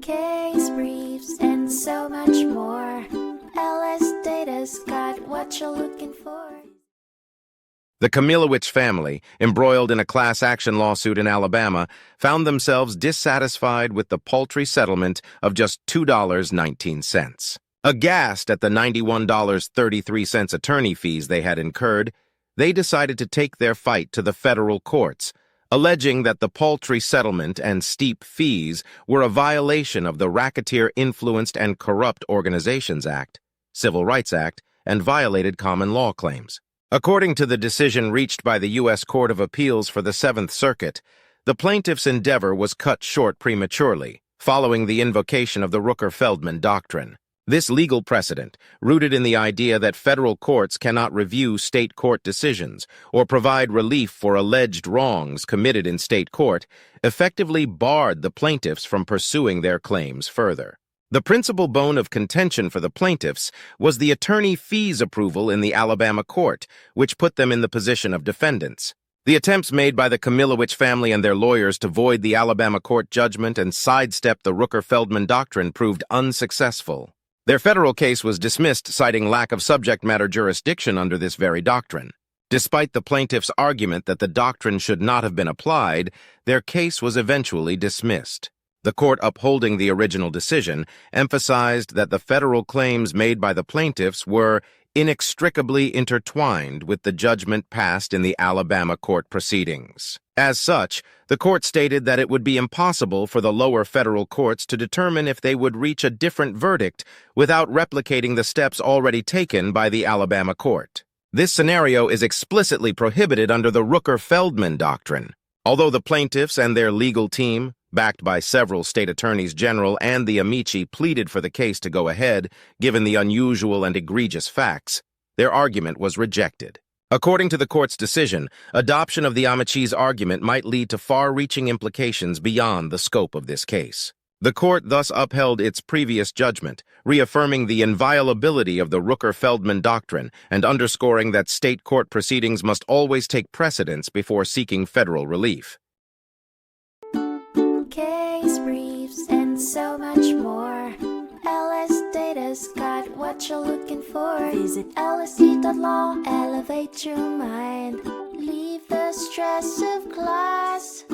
case briefs, and so much more. LSData's got what you're looking for. The Kamilewicz family, embroiled in a class action lawsuit in Alabama, found themselves dissatisfied with the paltry settlement of just $2.19. Aghast at the $91.33 attorney fees they had incurred, they decided to take their fight to the federal courts, alleging that the paltry settlement and steep fees were a violation of the Racketeer-Influenced and Corrupt Organizations Act, Civil Rights Act, and violated common law claims. According to the decision reached by the U.S. Court of Appeals for the Seventh Circuit, the plaintiff's endeavor was cut short prematurely, following the invocation of the Rooker-Feldman doctrine. This legal precedent, rooted in the idea that federal courts cannot review state court decisions or provide relief for alleged wrongs committed in state court, effectively barred the plaintiffs from pursuing their claims further. The principal bone of contention for the plaintiffs was the attorney fees approval in the Alabama court, which put them in the position of defendants. The attempts made by the Kamilewicz family and their lawyers to void the Alabama court judgment and sidestep the Rooker-Feldman doctrine proved unsuccessful. Their federal case was dismissed, citing lack of subject matter jurisdiction under this very doctrine. Despite the plaintiffs' argument that the doctrine should not have been applied, their case was eventually dismissed. The court upholding the original decision emphasized that the federal claims made by the plaintiffs were inextricably intertwined with the judgment passed in the Alabama court proceedings. As such, the court stated that it would be impossible for the lower federal courts to determine if they would reach a different verdict without replicating the steps already taken by the Alabama court. This scenario is explicitly prohibited under the Rooker-Feldman doctrine. Although the plaintiffs and their legal team, backed by several state attorneys general and the amici, pleaded for the case to go ahead, given the unusual and egregious facts, their argument was rejected. According to the court's decision, adoption of the amici's argument might lead to far-reaching implications beyond the scope of this case. The court thus upheld its previous judgment, reaffirming the inviolability of the Rooker-Feldman doctrine and underscoring that state court proceedings must always take precedence before seeking federal relief. Case briefs, and so much more. LSData's got what you're looking for. Visit lsd.law, elevate your mind. Leave the stress of class.